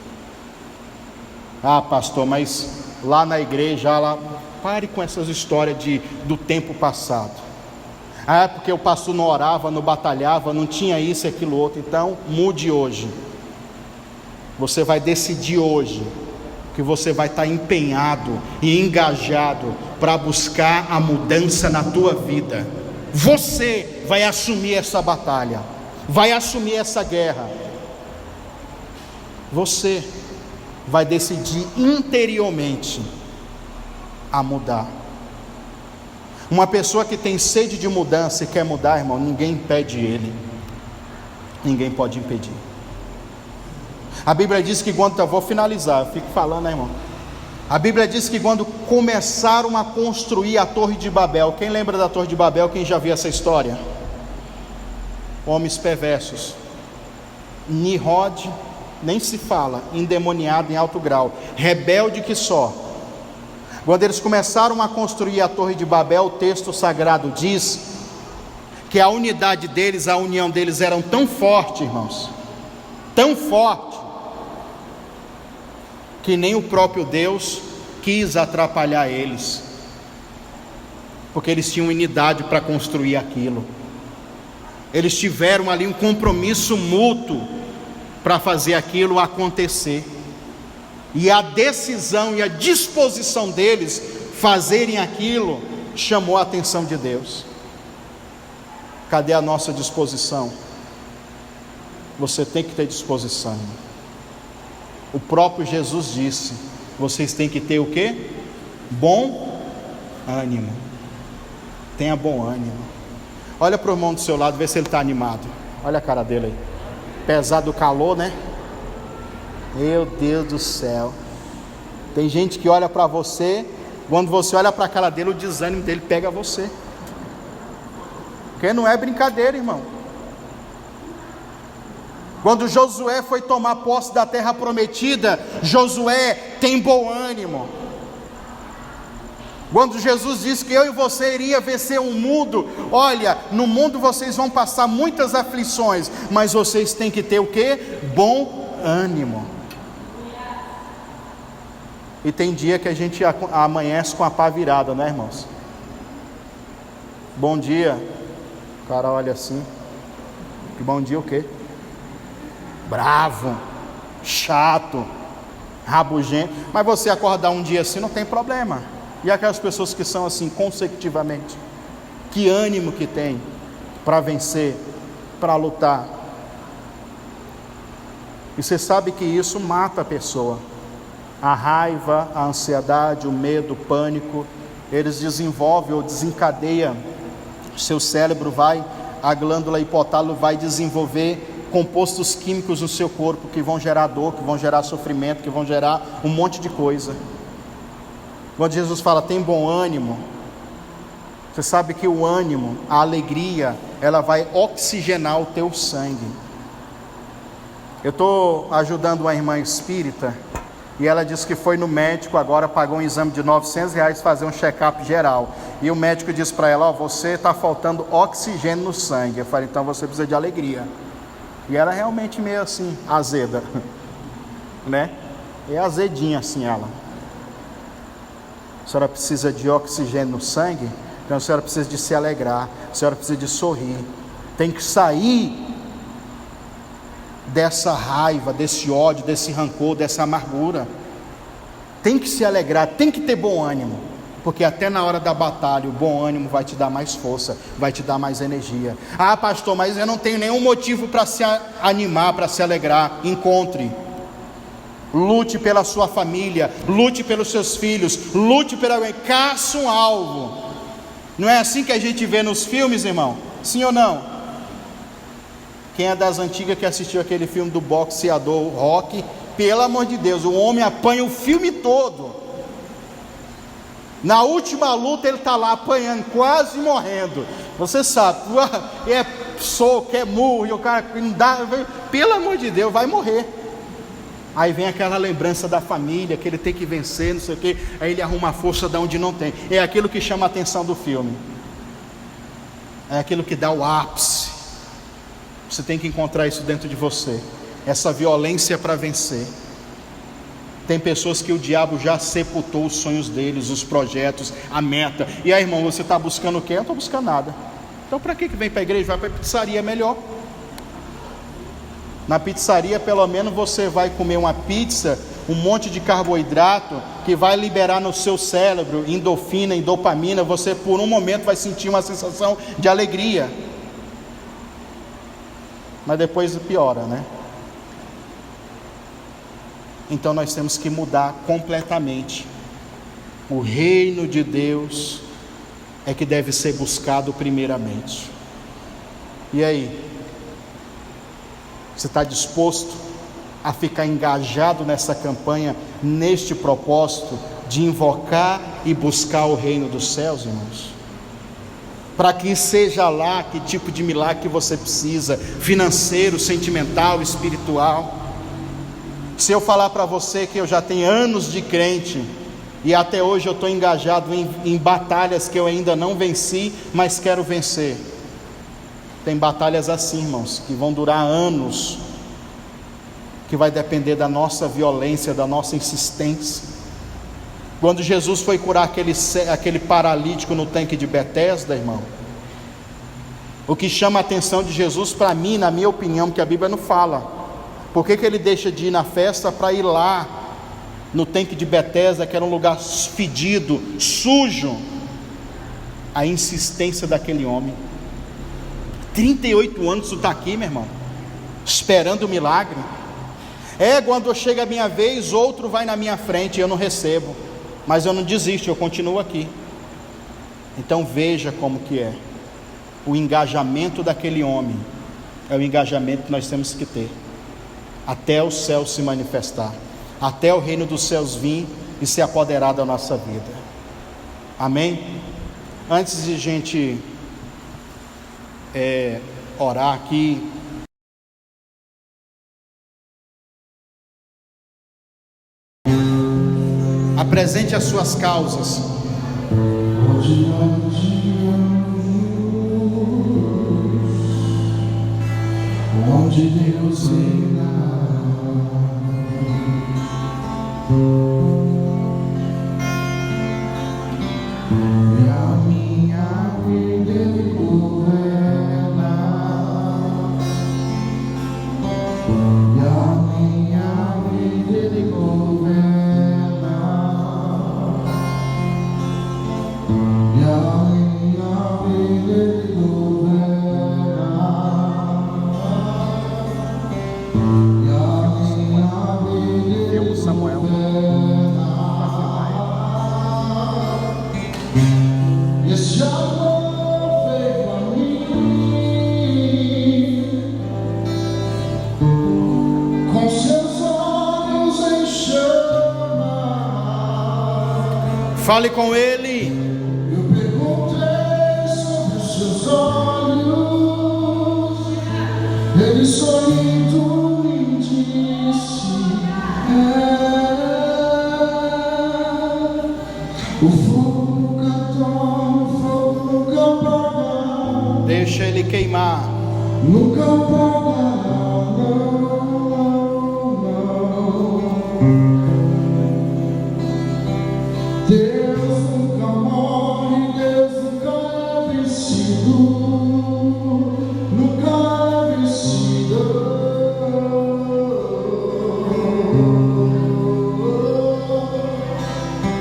[SPEAKER 1] Ah, pastor, mas lá na igreja, lá Pare com essas histórias do tempo passado. Ah, porque o pastor não orava, não batalhava, não tinha isso e aquilo outro. Então, mude hoje. Você vai decidir hoje que você vai estar empenhado e engajado para buscar a mudança na tua vida. Você vai assumir essa batalha, vai assumir essa guerra. Você vai decidir interiormente a mudar. Uma pessoa que tem sede de mudança e quer mudar, irmão, ninguém impede ele. Ninguém pode impedir. A Bíblia diz que quando, eu vou finalizar, eu fico falando, né, irmão? A Bíblia diz que quando começaram a construir a Torre de Babel, quem lembra da Torre de Babel? Quem já viu essa história? Homens perversos. Nimrod, nem se fala, endemoniado em alto grau, rebelde que só. Quando eles começaram a construir a Torre de Babel, o texto sagrado diz que a unidade deles, a união deles eram tão forte, irmãos, tão forte, que nem o próprio Deus quis atrapalhar eles, porque eles tinham unidade para construir aquilo. Eles tiveram ali um compromisso mútuo para fazer aquilo acontecer, e a decisão e a disposição deles fazerem aquilo chamou a atenção de Deus. Cadê a nossa disposição? Você tem que ter disposição. O próprio Jesus disse: vocês têm que ter o quê? Bom ânimo. Tenha bom ânimo. Olha para o irmão do seu lado, vê se ele está animado. Olha a cara dele aí. Apesar do calor, né? Meu Deus do céu. Tem gente que olha para você, quando você olha para a cara dele, o desânimo dele pega você. Porque não é brincadeira, irmão. Quando Josué foi tomar posse da terra prometida, Josué tem bom ânimo. Quando Jesus disse que eu e você iria vencer o mundo, olha, no mundo vocês vão passar muitas aflições, mas vocês têm que ter o quê? Bom ânimo. E tem dia que a gente amanhece com a pá virada, né, irmãos? Bom dia. O cara olha assim. Que bom dia o quê? Bravo, chato, rabugento. Mas você acordar um dia assim não tem problema. E aquelas pessoas que são assim consecutivamente, que ânimo que tem para vencer, para lutar. E você sabe que isso mata a pessoa. A raiva, a ansiedade, o medo, o pânico, eles desenvolvem ou desencadeiam. O seu cérebro a glândula hipotálamo vai desenvolver compostos químicos no seu corpo que vão gerar dor, que vão gerar sofrimento, que vão gerar um monte de coisa. Quando Jesus fala, tem bom ânimo, você sabe que o ânimo, a alegria, ela vai oxigenar o teu sangue. Eu estou ajudando uma irmã espírita, e ela disse que foi no médico, agora pagou um exame de R$900 fazer um check-up geral. E o médico disse para ela, você está faltando oxigênio no sangue. Eu falei, então você precisa de alegria. E ela realmente meio assim, azeda, né? É azedinha assim ela. A senhora precisa de oxigênio no sangue, então a senhora precisa de se alegrar, a senhora precisa de sorrir. Tem que sair dessa raiva, desse ódio, desse rancor, dessa amargura. Tem que se alegrar, tem que ter bom ânimo, porque até na hora da batalha o bom ânimo vai te dar mais força, vai te dar mais energia. Ah, pastor, mas eu não tenho nenhum motivo para se animar, para se alegrar. Encontre. Lute pela sua família, lute pelos seus filhos, lute pela... caça um alvo. Não é assim que a gente vê nos filmes, irmão? Sim ou não? Quem é das antigas que assistiu aquele filme do boxeador Rocky, pelo amor de Deus, o homem apanha o filme todo. Na última luta ele está lá apanhando, quase morrendo. Você sabe, é soco, é murro, e o cara não dá, pelo amor de Deus, vai morrer. Aí vem aquela lembrança da família, que ele tem que vencer, não sei o quê. Aí ele arruma a força de onde não tem. É aquilo que chama a atenção do filme. É aquilo que dá o ápice. Você tem que encontrar isso dentro de você. Essa violência para vencer. Tem pessoas que o diabo já sepultou os sonhos deles, os projetos, a meta. E aí, irmão, você está buscando o quê? Eu não estou buscando nada. Então para que vem para a igreja? Vai para a pizzaria, é melhor. Na pizzaria, pelo menos você vai comer uma pizza, um monte de carboidrato, que vai liberar no seu cérebro endorfina e dopamina. Você por um momento vai sentir uma sensação de alegria, mas depois piora, né? Então nós temos que mudar completamente. O reino de Deus é que deve ser buscado primeiramente. E aí? Você está disposto a ficar engajado nessa campanha, neste propósito de invocar e buscar o reino dos céus, irmãos? Para que seja lá, que tipo de milagre que você precisa, financeiro, sentimental, espiritual. Se eu falar para você que eu já tenho anos de crente, e até hoje eu estou engajado em batalhas que eu ainda não venci, mas quero vencer. Tem batalhas assim, irmãos, que vão durar anos, que vai depender da nossa violência, da nossa insistência. Quando Jesus foi curar aquele paralítico no tanque de Betesda, irmão, o que chama a atenção de Jesus, para mim, na minha opinião, que a Bíblia não fala, por que ele deixa de ir na festa para ir lá no tanque de Betesda, que era um lugar fedido, sujo? A insistência daquele homem. 38 anos tu está aqui, meu irmão, esperando o milagre. Quando chega a minha vez, outro vai na minha frente, eu não recebo, mas eu não desisto, eu continuo aqui. Então veja como que é. O engajamento daquele homem é o engajamento que nós temos que ter, até o céu se manifestar, até o reino dos céus vir e se apoderar da nossa vida. Amém? Antes de a gente orar aqui, apresente as suas causas. Onde Deus reina, e a minha vida Ele governa, e a minha vida Ele governa, e a minha vida Ele governa. Samuel, esse amor veio a mim, com seus olhos em chama. Fale com ele. Eu perguntei sobre os seus olhos, ele sorrindo me disse: o fogo nunca apaga. Deixa ele queimar. Nunca apaga, não. Deus nunca morre, Deus nunca é vencido, nunca é vencido.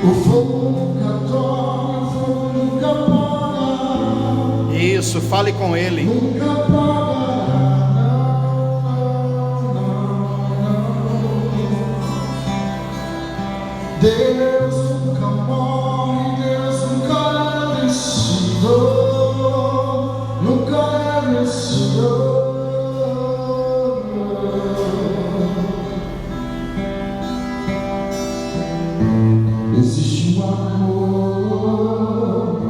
[SPEAKER 1] O fogo nunca dorme, o fogo nunca apaga. Isso, fale com ele. Nunca apaga, não. Deus nunca morre, Deus nunca é vencido, nunca é vencido. Existe um amor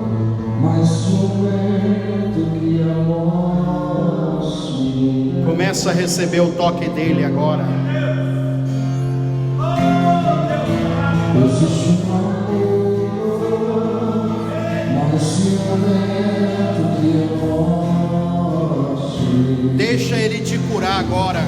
[SPEAKER 1] mais violento que a morte. Começa a receber o toque dele agora. Existe um amor mais violento que a morte. Deixa ele te curar agora.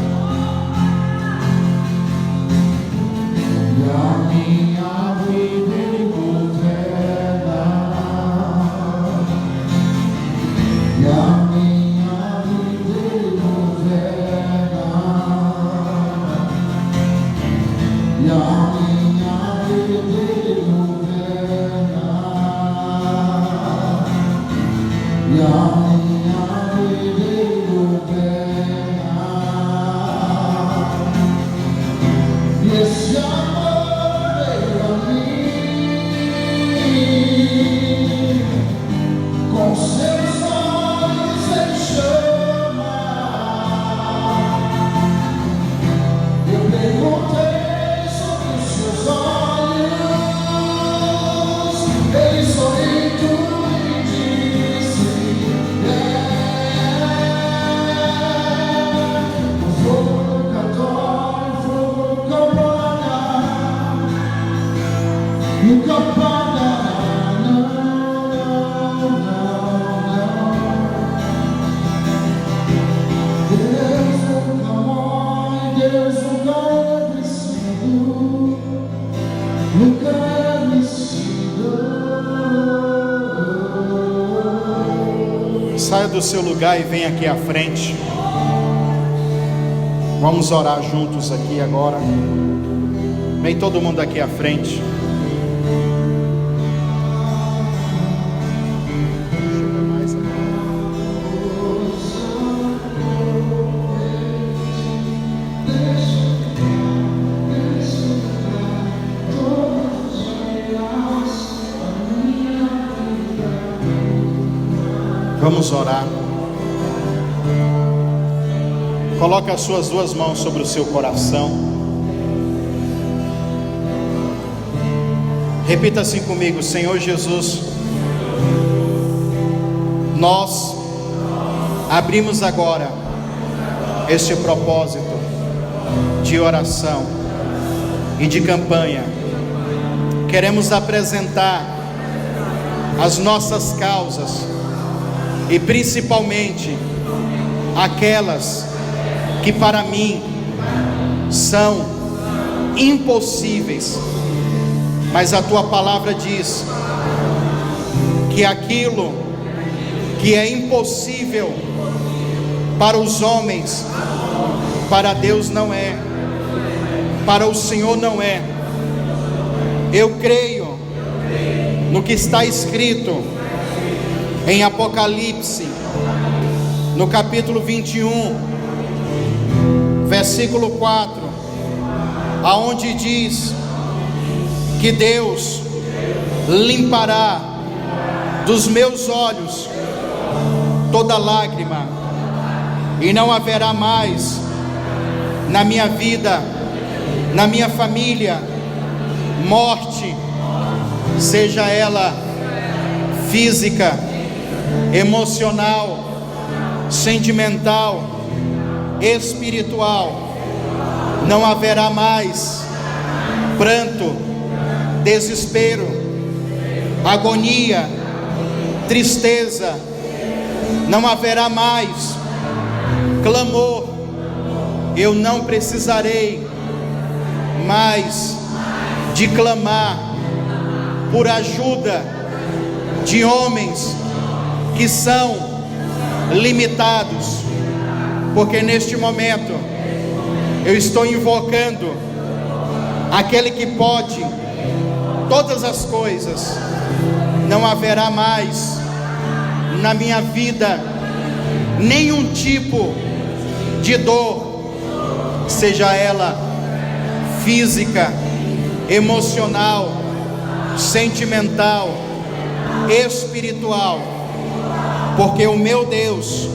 [SPEAKER 1] Saia do seu lugar e venha aqui à frente. Vamos orar juntos aqui agora. Vem todo mundo aqui à frente. Vamos orar. Coloque as suas duas mãos sobre o seu coração. Repita assim comigo: Senhor Jesus, nós abrimos agora este propósito de oração e de campanha. Queremos apresentar as nossas causas e principalmente aquelas que para mim são impossíveis, mas a tua palavra diz que aquilo que é impossível para os homens, para Deus não é, para o Senhor não é. Eu creio no que está escrito em Apocalipse, no capítulo 21, versículo 4, aonde diz que Deus limpará dos meus olhos toda lágrima, e não haverá mais na minha vida, na minha família, morte, seja ela física, emocional, sentimental, espiritual. Não haverá mais pranto, desespero, agonia, tristeza. Não haverá mais clamor. Eu não precisarei mais de clamar por ajuda de homens que são limitados, porque neste momento eu estou invocando aquele que pode todas as coisas. Não haverá mais na minha vida nenhum tipo de dor, seja ela física, emocional, sentimental, espiritual, porque o meu Deus,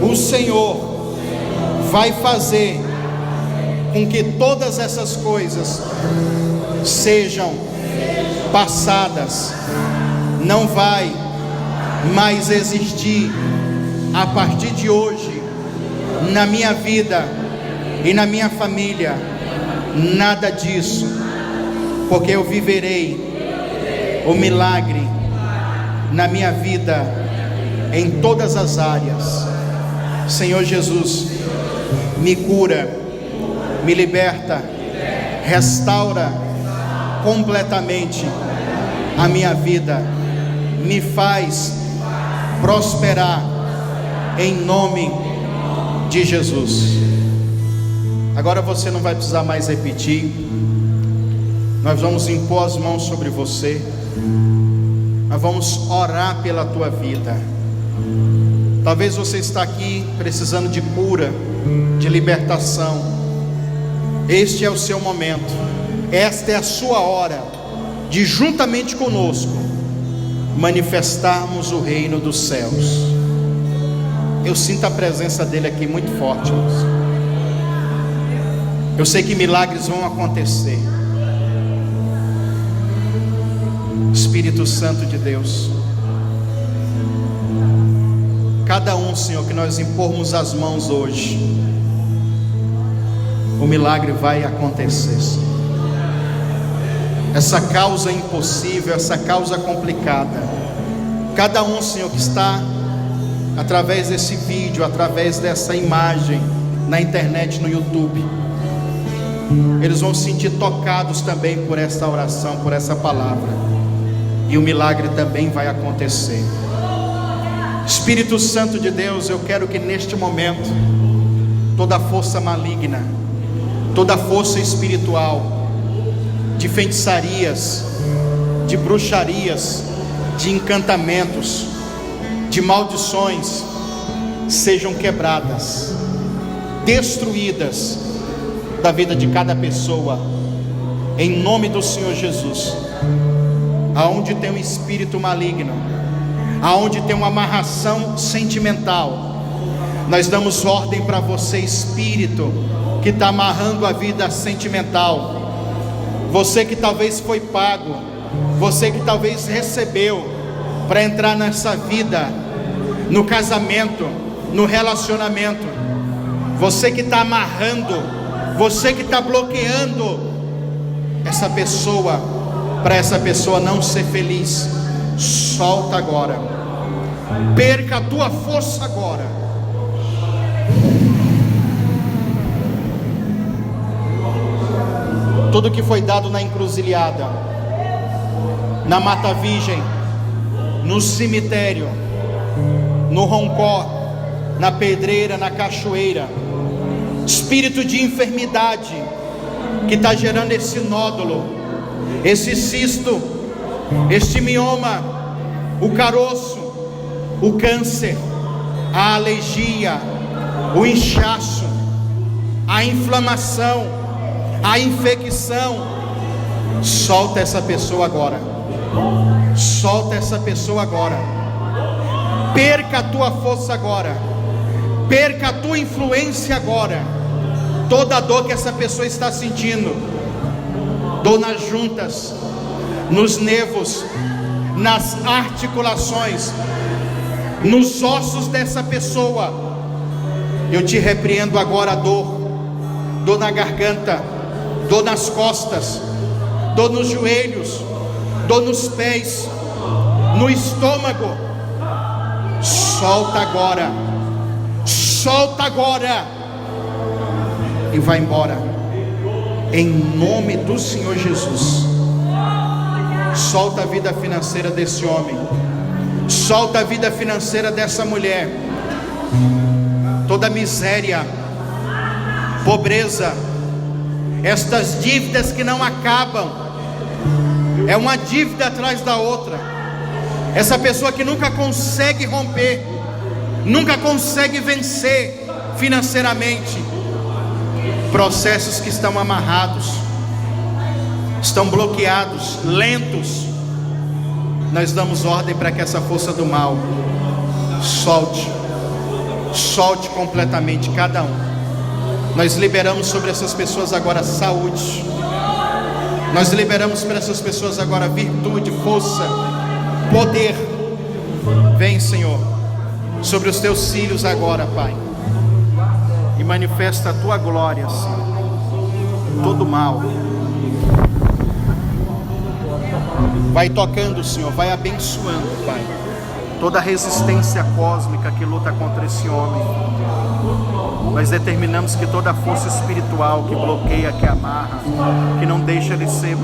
[SPEAKER 1] o Senhor, vai fazer com que todas essas coisas sejam passadas. Não vai mais existir a partir de hoje na minha vida e na minha família nada disso, porque eu viverei o milagre na minha vida em todas as áreas. Senhor Jesus, me cura, me liberta, restaura completamente a minha vida, me faz prosperar em nome de Jesus. Agora você não vai precisar mais repetir. Nós vamos impor as mãos sobre você. Nós vamos orar pela tua vida. Talvez você está aqui precisando de cura, de libertação. Este é o seu momento. Esta é a sua hora de, juntamente conosco, manifestarmos o reino dos céus. Eu sinto a presença dele aqui muito forte, irmãos. Eu sei que milagres vão acontecer. Espírito Santo de Deus, cada um, Senhor, que nós impormos as mãos hoje, o milagre vai acontecer, Senhor. Essa causa impossível, essa causa complicada, cada um, Senhor, que está através desse vídeo, através dessa imagem na internet, no YouTube, eles vão se sentir tocados também por essa oração, por essa palavra, e o milagre também vai acontecer. Espírito Santo de Deus, eu quero que neste momento toda força maligna, toda força espiritual, de feitiçarias, de bruxarias, de encantamentos, de maldições, sejam quebradas, destruídas da vida de cada pessoa, em nome do Senhor Jesus. Aonde tem um espírito maligno, aonde tem uma amarração sentimental, nós damos ordem para você, espírito que está amarrando a vida sentimental, você que talvez foi pago, você que talvez recebeu para entrar nessa vida, no casamento, no relacionamento, você que está amarrando, você que está bloqueando essa pessoa, para essa pessoa não ser feliz, solta agora, perca a tua força agora. Tudo que foi dado na encruzilhada, na Mata Virgem, no cemitério, no Roncó, na pedreira, na cachoeira, espírito de enfermidade que está gerando esse nódulo, esse cisto, este mioma, o caroço, o câncer, a alergia, o inchaço, a inflamação, a infecção, solta essa pessoa agora, solta essa pessoa agora, perca a tua força agora, perca a tua influência agora. Toda a dor que essa pessoa está sentindo, dor nas juntas, nos nervos, nas articulações, nos ossos dessa pessoa, eu te repreendo agora a dor, dor na garganta, dor nas costas, dor nos joelhos, dor nos pés, no estômago, solta agora, solta agora, e vai embora, em nome do Senhor Jesus. Solta a vida financeira desse homem, solta a vida financeira dessa mulher, toda miséria, pobreza, estas dívidas que não acabam, é uma dívida atrás da outra, essa pessoa que nunca consegue romper, nunca consegue vencer financeiramente, processos que estão amarrados, estão bloqueados, lentos, nós damos ordem para que essa força do mal solte, solte completamente cada um. Nós liberamos sobre essas pessoas agora saúde, nós liberamos para essas pessoas agora virtude, força, poder. Vem, Senhor, sobre os teus filhos agora, Pai, e manifesta a tua glória, Senhor. Todo mal vai tocando, Senhor, vai abençoando, Pai, toda a resistência cósmica que luta contra esse homem. Nós determinamos que toda a força espiritual que bloqueia, que amarra, que não deixa ele ser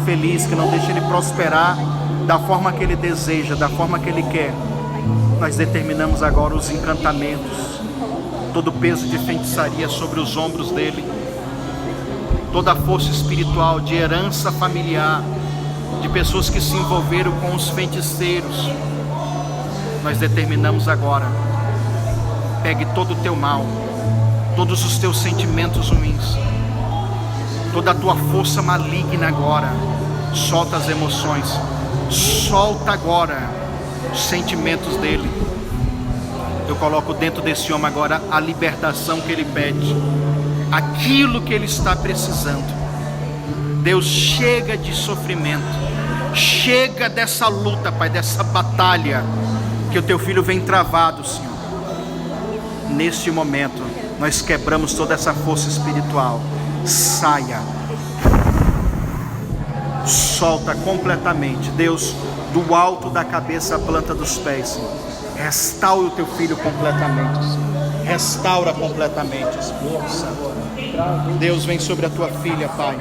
[SPEAKER 1] feliz, que não deixa ele prosperar da forma que ele deseja, da forma que ele quer, nós determinamos agora os encantamentos, todo o peso de feitiçaria sobre os ombros dele, toda a força espiritual de herança familiar, de pessoas que se envolveram com os feiticeiros, nós determinamos agora, pegue todo o teu mal, todos os teus sentimentos ruins, toda a tua força maligna agora, solta as emoções, solta agora os sentimentos dele. Eu coloco dentro desse homem agora a libertação que ele pede, aquilo que ele está precisando. Deus, chega de sofrimento, chega dessa luta, Pai, dessa batalha que o teu filho vem travado, Senhor. Neste momento, nós quebramos toda essa força espiritual. Saia, solta completamente, Deus, do alto da cabeça à planta dos pés, Senhor. Restaura o teu filho completamente, Senhor. Restaura completamente, Espírito Santo. Deus, vem sobre a tua filha, Pai.